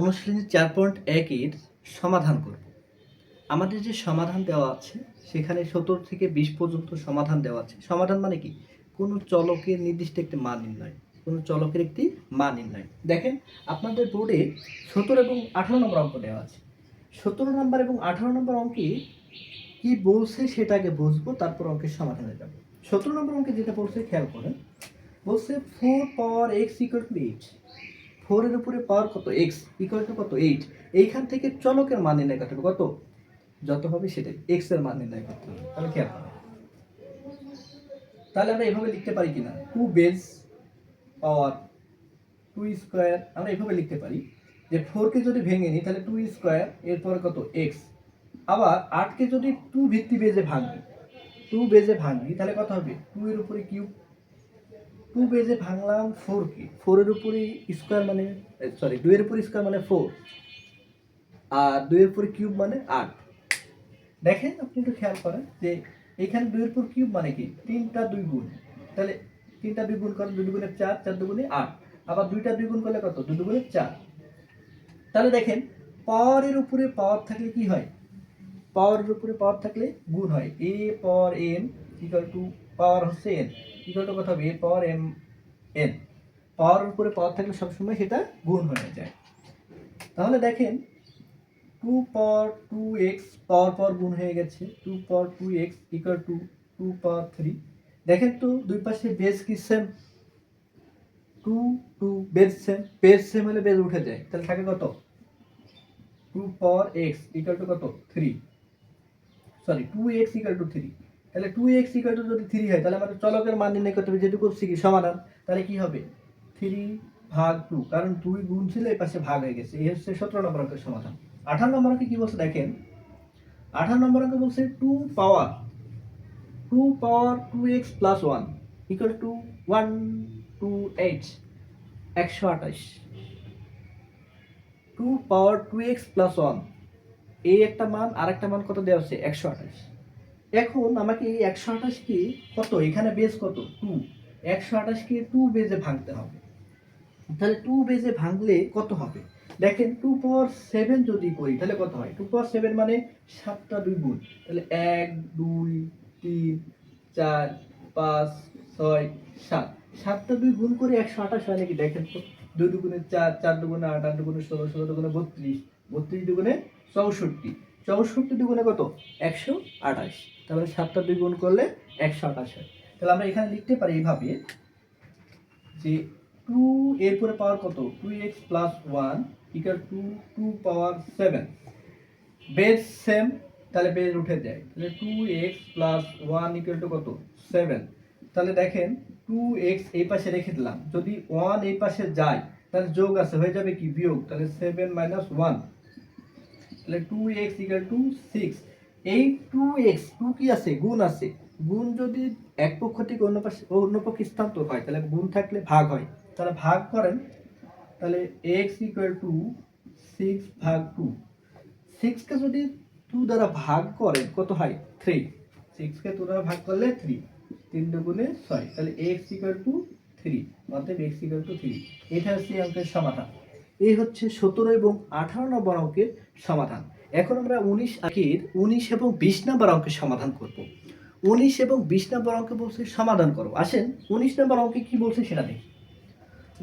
অনুশীলনী 4.1 এর সমাধান করব। আমাদের যে সমাধান দেওয়া আছে সেখানে 17 থেকে 20 পর্যন্ত সমাধান দেওয়া আছে। সমাধান মানে কি? কোনো চলকের নির্দিষ্ট একটি মান নির্ণয়। কোনো চলকের একটি মান নির্ণয়। দেখেন আপনাদের বোর্ডে 17 এবং 18 নম্বর অঙ্ক দেওয়া আছে। 17 নম্বর এবং 18 নম্বর অঙ্কে কি বলছে সেটা আগে বুঝবো, তারপর অঙ্কের সমাধানে যাব। 17 নম্বর অঙ্কে যেটা বলছে খেয়াল করেন। বলছে 4 পাওয়ার x = 8। 4 এর উপরে পাওয়ার কত? x ইকুয়াল টু কত? 8। এইখান থেকে চলকের মান নির্ণয় করতে হবে। কত? যত হবে সেটাই x এর মান নির্ণয় করতে হবে। তাহলে খেয়াল করো, তাহলে আমরা এভাবে লিখতে পারি কিনা, 2 বেস পাওয়ার 2 স্কয়ার। আমরা এভাবে লিখতে পারি যে 4 কে যদি ভেঙে নিই তাহলে 2 স্কয়ার, এরপর কত? x। আবার 8 কে যদি 2 ভিত্তি বেজে ভাঙি, 2 বেজে ভাঙি তাহলে কত হবে? 2 এর উপরে কিউব। 2 বেজে ভাঙলাম 4 কে, 4 এর উপরে স্কয়ার মানে 2 এর উপরে স্কয়ার মানে 4, আর 2 এর উপরে কিউব মানে 8। দেখেন আপনি একটু খেয়াল করেন যে এখানে 2 এর উপর কিউব মানে কি? 3টা 2 গুণ। তাহলে 3টা 2 গুণ করেন, 2 দুগুণে 4, 4 দুগুণে 8। আবার 2টা 2 গুণ করলে কত? 2 দুগুণে 4। তাহলে দেখেন পাওয়ারের উপরে পাওয়ার থাকলে কি হয়? পাওয়ারের উপরে পাওয়ার থাকলে গুণ হয়। a power n equal to power হচ্ছে n ইকুয়াল টু কত হবে? a power m n। পাওয়ারের উপরে পাওয়ার থাকলে সবসময় সেটা গুণ হয়ে যায়। তাহলে দেখেন 2 পাওয়ার 2x পাওয়ার পাওয়ার গুণ হয়ে গেছে। 2 পাওয়ার 2x ইকুয়াল টু 2 পাওয়ার 3। দেখেন তো দুই পাশে বেস কি সেম? 2 2 বেস সেম হলে বেস উঠে যায়, তাহলে থাকে কত? 2 পাওয়ার x ইকুয়াল টু কত? 3। 2x equal to 3। তাহলে 2x ইকুয়াল টু যদি 3 হয় তাহলে আমাদের চলকের মান নির্ণয় করতে হবে, যেটুকু করছি কি সমাধান। তাহলে কি হবে? 3/2, কারণ 2 গুণ ছিল এই পাশে ভাগ হয়ে গেছে। এই হচ্ছে 17 নম্বর অঙ্কের সমাধান। 18 নম্বর অঙ্কে কি বলছে দেখেন। 18 নম্বর অঙ্কে বলছে 2 পাওয়ার 2x plus 1 equal to 128, 128। 2 power 2x plus 1, এই একটা মান আর একটা মান কত দেওয়া আছে? 128। এখন আমাকে এই 128 কে কত, এখানে বেস কত? 2। 128 কে 2 বেজে ভাঙতে হবে। তাহলে 2 বেজে ভাঙলে কত হবে? দেখেন 2 পাওয়ার 7 যদি করি তাহলে কত হয়? 2 পাওয়ার 7 মানে 7টা 2 গুণ। তাহলে 1 2 3 4 5 6 7, 7টা 2 গুণ করে 128 হয় নাকি? দেখেন তো, 2 দুগুণে 4, 4 দুগুণে 8, 8 দুগুণে 16, 16 দুগুণে 32, 32 দুগুণে 64, 64 দুগুণে কত? 128। তাহলে 7টা 2 গুণ করলে 128 হয়। তাহলে আমরা এখানে লিখতে পারি এইভাবে যে 2 এর পরে পাওয়ার কত? 2x plus 1 equal to 2 power 7। Base same, তাহলে বেস উঠে যায়। তাহলে 2x প্লাস 1 ইকুয়াল টু কত? 7। তাহলে দেখেন 2x এই পাশে রেখে দিলাম, যদি 1 এই পাশে যায় তাহলে যোগ আছে, হয়ে যাবে কি? বিয়োগ। তাহলে 7 মাইনাস 1, তাহলে 2x ইকুয়াল টু 6। এই 2x 2 কি আছে? গুণ আছে। গুণ যদি এক পক্ষ থেকে অন্য পক্ষে স্থানান্তর হয় তাহলে গুণ থাকলে ভাগ হয়। তাহলে ভাগ করেন, তাহলে x ইকুয়াল টু 6/2। 6 কে যদি 2 দ্বারা ভাগ করেন কত হয়? 3। 6 কে 2 দ্বারা ভাগ করলে 3, 3 দুগুণে 6, তাহলে x ইকুয়াল টু 3। অতএব x ইকুয়াল টু 3। এটা হচ্ছে এই অঙ্কের সমাধান। এই হচ্ছে 17 এবং 18 নম্বর অঙ্কের সমাধান। এখন আমরা 19 এবং 20 নম্বর অঙ্কের সমাধান করব। 19 এবং 20 নম্বর অঙ্কে বলছে সমাধান করো। আসেন 19 নম্বর অঙ্কে কি বলছে সেটা দেখি।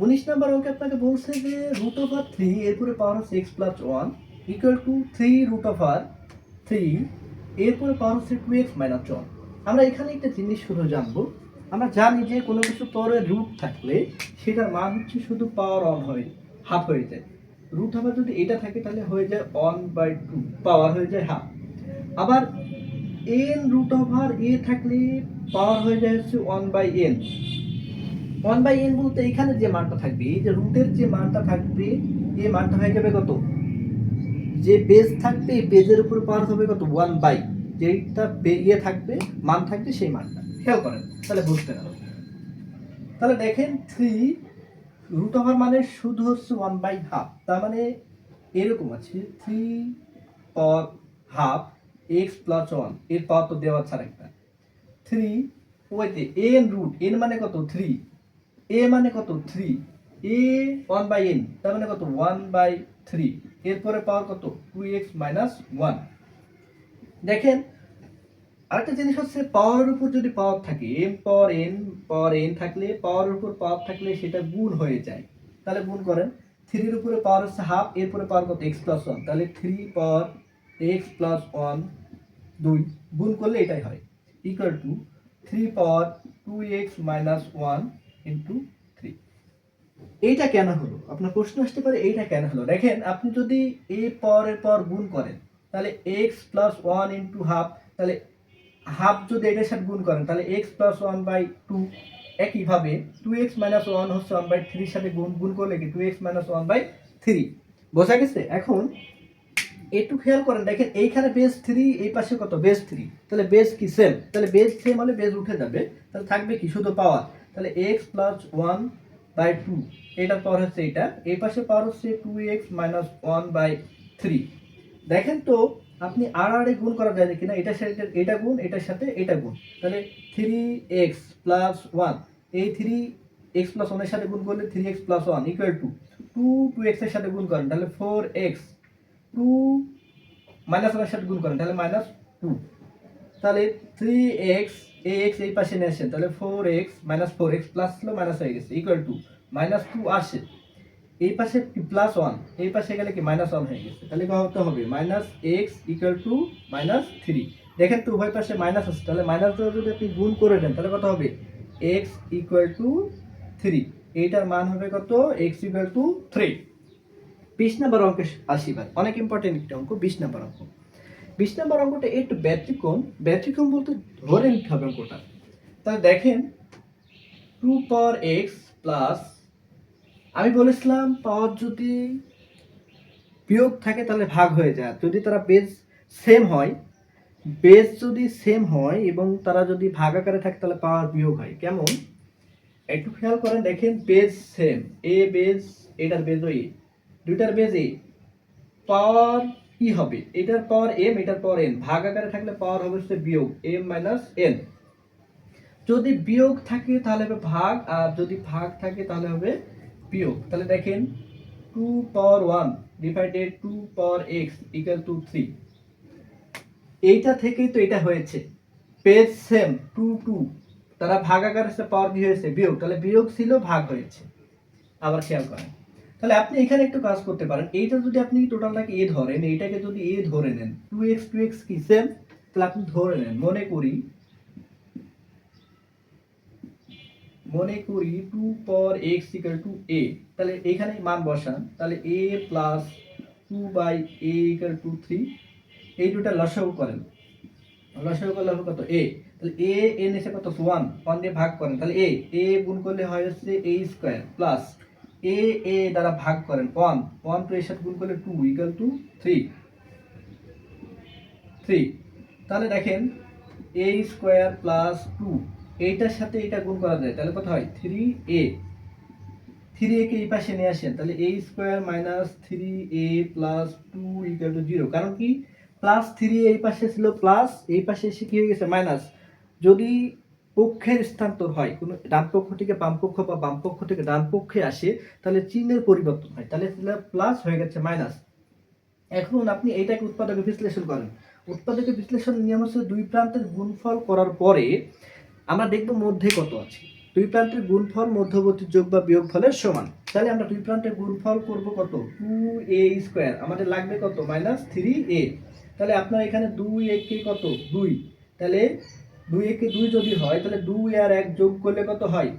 19 নম্বর অঙ্কে আপনাকে বলছে যে √3 এরপরে পাওয়ার হচ্ছে x প্লাস 1 ইকুয়াল টু 3√3 এরপরে পাওয়ার হচ্ছে 2x মাইনাস 1। আমরা এখানে একটা জিনিস শুধু জানবো। আমরা জানি যে কোনো কিছু পরে রুট থাকলে সেটার মান হচ্ছে শুধু পাওয়ার অন হয়ে হাফ হয়ে যায়। রুট আবার যদি এটা থাকে তাহলে হয়ে যায় 1/2, পাওয়ার হয়ে যায় হাফ। আবার n√a থাকলে পাওয়ার হয়ে যায় হচ্ছে 1/n। 1/n বলতে এখানে যে মানটা থাকবে, এই যে রুটের যে মানটা থাকবে, এই মানটা হয়ে যাবে কত? যে বেজ থাকবে এই বেজের উপর পাওয়ার হবে কত? 1/, যেটা ইয়ে থাকবে মান থাকবে সেই মানটা। খেয়াল করেন তাহলে বুঝতে পারবেন। তাহলে দেখেন 3√, মানে শুধু হচ্ছে 1/2, তার মানে এরকম আছে 3 পাওয়ার হাফ x প্লাস 1, এর পাওয়ার তো দেওয়া ছাড়া একটা 3 ওইতে n মানে কত? 3, a মানে কত? 3, a 1/n, তার মানে কত? 1/, 3, এরপরে পাওয়ার কত 2x মাইনাস 1। দেখেন আরেকটা জিনিস হচ্ছে পাওয়ারের উপর যদি পাওয়ার থাকে পাওয়ার n থাকলে পাওয়ারের উপর পাওয়ার থাকলে সেটা গুণ হয়ে যায়। তাহলে গুণ করেন, 3 এর উপরে পাওয়ার হচ্ছে হাফ, এরপরে পাওয়ার কত x প্লাস 1, তাহলে 3 পাওয়ার x প্লাস 1 2 গুণ করলে এটাই হয় equal to 3 power 2x minus 1 into 3। এইটা কেন হলো আপনার প্রশ্ন আসতে পারে, এইটা কেন হলো। দেখেন আপনি যদি এই পাওয়ারের পাওয়ার গুণ করেন তাহলে x প্লাস 1 ইন্টু হাফ, তাহলে হাফ যদি এটার সাথে গুণ করেন তাহলে x প্লাস 1/2। একইভাবে 2x মাইনাস 1 হচ্ছে 1/3 সাথে গুণ করলে কি 2x মাইনাস 1/3 বোঝা গেছে। এখন একটু খেয়াল করেন, দেখেন এইখানে বেস 3, এই পাশে কত বেস 3, তাহলে বেস কি সেম, তাহলে বেস সেম হলে বেস উঠে যাবে, তাহলে থাকবে কি শুধু পাওয়ার। তাহলে x প্লাস 1/2 এটার পাওয়ার হচ্ছে এটা, এই পাশে পাওয়ার হচ্ছে 2x মাইনাস 1/3। দেখেন তো আপনি আর গুণ করা যায় কিনা, এটার সাথে এটা গুণ, এটার সাথে এটা গুণ, তাহলে 3x প্লাস 1, এই 3x প্লাস 1 এর সাথে গুণ করলে 3x plus 1 equal to 2x এর সাথে গুণ করেন তাহলে 4x, 2 মাইনাস 1 এর সাথে গুণ করেন তাহলে মাইনাস 2, তাহলে 3x এই x এই পাশে নিয়ে আসেন তাহলে 4x মাইনাস 4x প্লাস ছিল মাইনাস হয়ে গেছে ইকুয়াল টু মাইনাস 2 আসে, এই পাশে প্লাস 1, এই পাশে গেলে কি মাইনাস 1 হয়ে গেছে, তাহলে কত হবে minus x equal to minus 3। দেখেন তো উভয় পাশে মাইনাস আছে, তাহলে মাইনাস দিয়ে যদি আপনি গুণ করে দেন তাহলে কত হবে x ইকুয়াল টু 3, এইটার মান হবে কত x ইকুয়াল টু 3। 20 নম্বর অঙ্কে আসি, অনেক ইম্পর্টেন্ট একটা অঙ্ক 20 নম্বর অঙ্ক। 20 নম্বর অঙ্কটা একটু ব্যতিক্রম বলতে ধরে নিতে হবে অঙ্কটা। তাহলে দেখেন 2 পাওয়ার x প্লাস, আমি বলেছিলাম পাওয়ার যদি বিয়োগ থাকে তাহলে ভাগ হয়ে যায়, যদি তারা বেস সেম হয় এবং তারা যদি ভাগ আকারে থাকে তাহলে পাওয়ার বিয়োগ হয়। কেমন একটু খেয়াল করেন, দেখেন বেস সেম, এ বেস এটার বেস এ, দুইটার বেস এ, পাওয়ার কি হবে এটার পাওয়ার m এটার পাওয়ার n, ভাগ আকারে থাকলে পাওয়ার হবে হচ্ছে বিয়োগ m মাইনাস n। যদি বিয়োগ থাকে তাহলে হবে ভাগ, আর যদি ভাগ থাকে তাহলে হবে বিয়োগ। তাহলে দেখেন 2 পাওয়ার 1 divided 2 power x equal to 3, এইটা থেকেই তো এটা হয়েছে পেজ সেম 2 2, তারা ভাগ আকারে পাওয়ার কি হয়েছে বিয়োগ, তাহলে বিয়োগ ছিল ভাগ হয়েছে। আবার খেয়াল করেন, তাহলে আপনি এখানে একটু কাজ করতে পারেন, এইটা যদি আপনি টোটালটাকে a ধরেন, এইটাকে যদি a ধরে নেন, 2x কি সেম, তাহলে আপনি ধরে নেন, মনে করি 2 পাওয়ার x ইকুয়াল টু a, তাহলে এখানে মান বসান, তাহলে a plus 2/a equal to 3, এই দুটো লসাগু করেন, লসাগু করলে হবে কত a, তাহলে a n এসে কত 1 দিয়ে ভাগ করেন, তাহলে a গুণ করলে হয় হচ্ছে a স্কয়ার প্লাস a দ্বারা ভাগ করেন 1 তো এর সাথে গুণ করলে 2 ইকুয়াল টু 3। তাহলে দেখেন a স্কয়ার প্লাস 2, এইটার সাথে এটা গুণ করা যায় তাহলে কত হয় 3a, 3a কে এই পাশে নিয়ে আসেন তাহলে a square minus 3a plus 2 equal to 0। কারণ কি প্লাস 3 এই পাশে ছিল প্লাস, এই পাশে এসে কি হয়ে গেছে মাইনাস। যদি পক্ষের স্থানান্তর হয়, কোনো ডান পক্ষ থেকে বাম পক্ষ বা বাম পক্ষ থেকে ডান পক্ষে আসে তাহলে চিহ্নের পরিবর্তন হয়, তাহলে প্লাস হয়ে গেছে মাইনাস। এখন আপনি এইটাকে উৎপাদকে বিশ্লেষণ করেন, উৎপাদকের বিশ্লেষণ নিয়ম হচ্ছে দুই প্রান্তের গুণফল করার পরে আমরা দেখব মধ্যে কত আছে, দুই প্রান্তের গুণফল মধ্যবর্তী যোগ বা বিয়োগ ফলের সমান। তাহলে আমরা দুই প্রান্তের গুণফল করব কত 2a স্কয়ার, আমাদের লাগবে কত মাইনাস 3a, তাহলে আপনার এখানে 2a কে কত 2, তাহলে 2a কে 2 যদি হয় তাহলে 2 আর 1 যোগ করলে কত হয়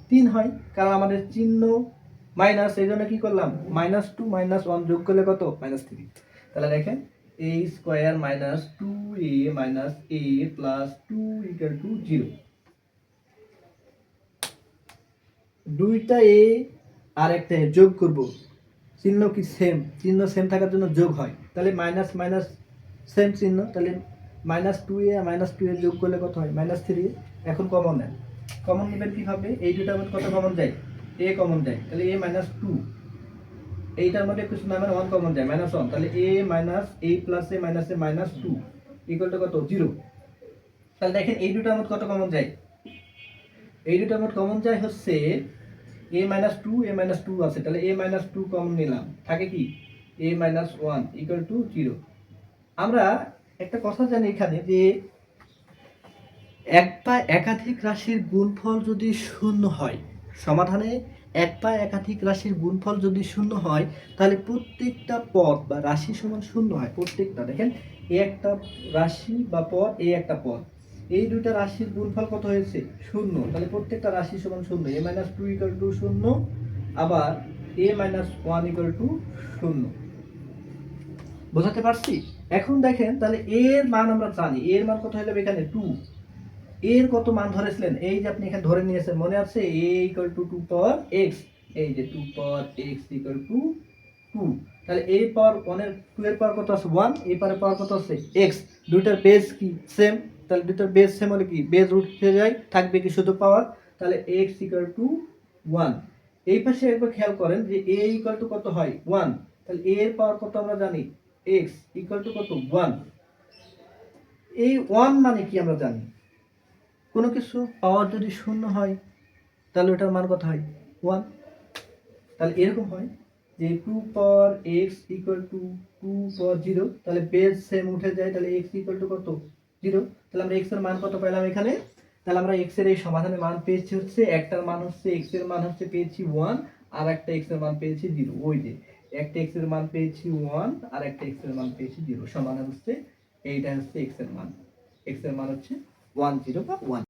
3 হয়, কারণ আমাদের চিহ্ন মাইনাস, এই জন্য কি করলাম -2 -1 যোগ করলে কত -3। তাহলে দেখেন a square minus 2a minus a plus 2 equal to 0। দুইটা a আর একটা a যোগ করব, চিহ্ন কি সেম, চিহ্ন সেম থাকার জন্য যোগ হয়, তাহলে মাইনাস মাইনাস সেম চিহ্ন, তাহলে -2a আর -2a যোগ করলে কত হয় -3a। এখন কমন নেন, কমন নেবেন কিভাবে, এই দুটার মধ্যে কত কমন যায় a কমন যায়, তাহলে a -2, এইটার মধ্যে কিছু না মানে 1 কমন যায় -1, তাহলে a minus a plus a minus a -2 equal to কত 0। তাহলে দেখেন এই দুটার মধ্যে কত কমন যায়, এই দুটার মধ্যে কমন যায় হচ্ছে এ মাইনাস টু আছে, তাহলে এ মাইনাস টু কমন নিলাম, থাকে কি A minus one equal to zero. আমরা একটা কথা জানি এখানে যে এক বা একাধিক রাশির গুণফল যদি শূন্য হয়, সমাধানে এক বা একাধিক রাশির গুণফল যদি শূন্য হয়, তাহলে প্রত্যেকটা পদ বা রাশি সমান শূন্য হয়। প্রত্যেকটা, দেখেন এ একটা রাশি বা পদ, এ একটা পদ, এই দুইটা রাশির গুণফল কত হয়েছে? শূন্য। তাহলে প্রত্যেকটা রাশি সমান শূন্য। এ মাইনাস টু ইকুয়াল টু শূন্য, আবার এ মাইনাস ওয়ান ইকুয়াল টু শূন্য। বোঝাতে পারছি? এখন দেখেন, তাহলে এর মান আমরা জানি, এর মান কত হয়ে যাবে এখানে? টু। এর কত মান ধরেছিলেন? এই যে আপনি এখানে ধরে নিয়েছেন, মনে আছে? a equal to two power x, এই যে two power x equal to two. তাহলে a পাওয়ার ওয়ানের টু এর পাওয়ার কত আছে? ওয়ান। a পাওয়ার কত আছে? এক্স। দুইটার বেস কি? সেম। তাহলে দুইটার বেস সেম হলে কি বেস রুট হয়ে যায়, থাকবে কি শুধু পাওয়ার। তাহলে এক্স ইকুয়াল টু ওয়ান। এই পাশে একবার খেয়াল করেন যে a ইকুয়াল টু কত হয়? ওয়ান। তাহলে a এর পাওয়ার কত আমরা জানি? এক্স ইকুয়াল টু কত? ওয়ান। এই ওয়ান মানে কি আমরা জানি, কোনো কিছু পাওয়ার যদি শূন্য হয় তাহলে ওটার মান কত হয়? ওয়ান। তাহলে এরকম হয় যে two power x equal to two power zero, তাহলে বেস সেম উঠে যায়, তাহলে এক্স ইকুয়াল টু কত? জিরো। তাহলে আমরা এক্স এর মান কত পেলাম এখানে? তাহলে আমরা এক্স এর এই সমাধানের মান পেয়েছি হচ্ছে, একটার মান হচ্ছে এক্স এর মান হচ্ছে পেয়েছি ওয়ান, আর একটা এক্স এর মান পেয়েছি জিরো। ওই যে একটা এক্স এর মান পেয়েছি ওয়ান, আর একটা এক্স এর মান পেয়েছি জিরো। সমাধান হচ্ছে এইটা হচ্ছে এক্স এর মান। এক্স এর মান হচ্ছে 10 বা 1।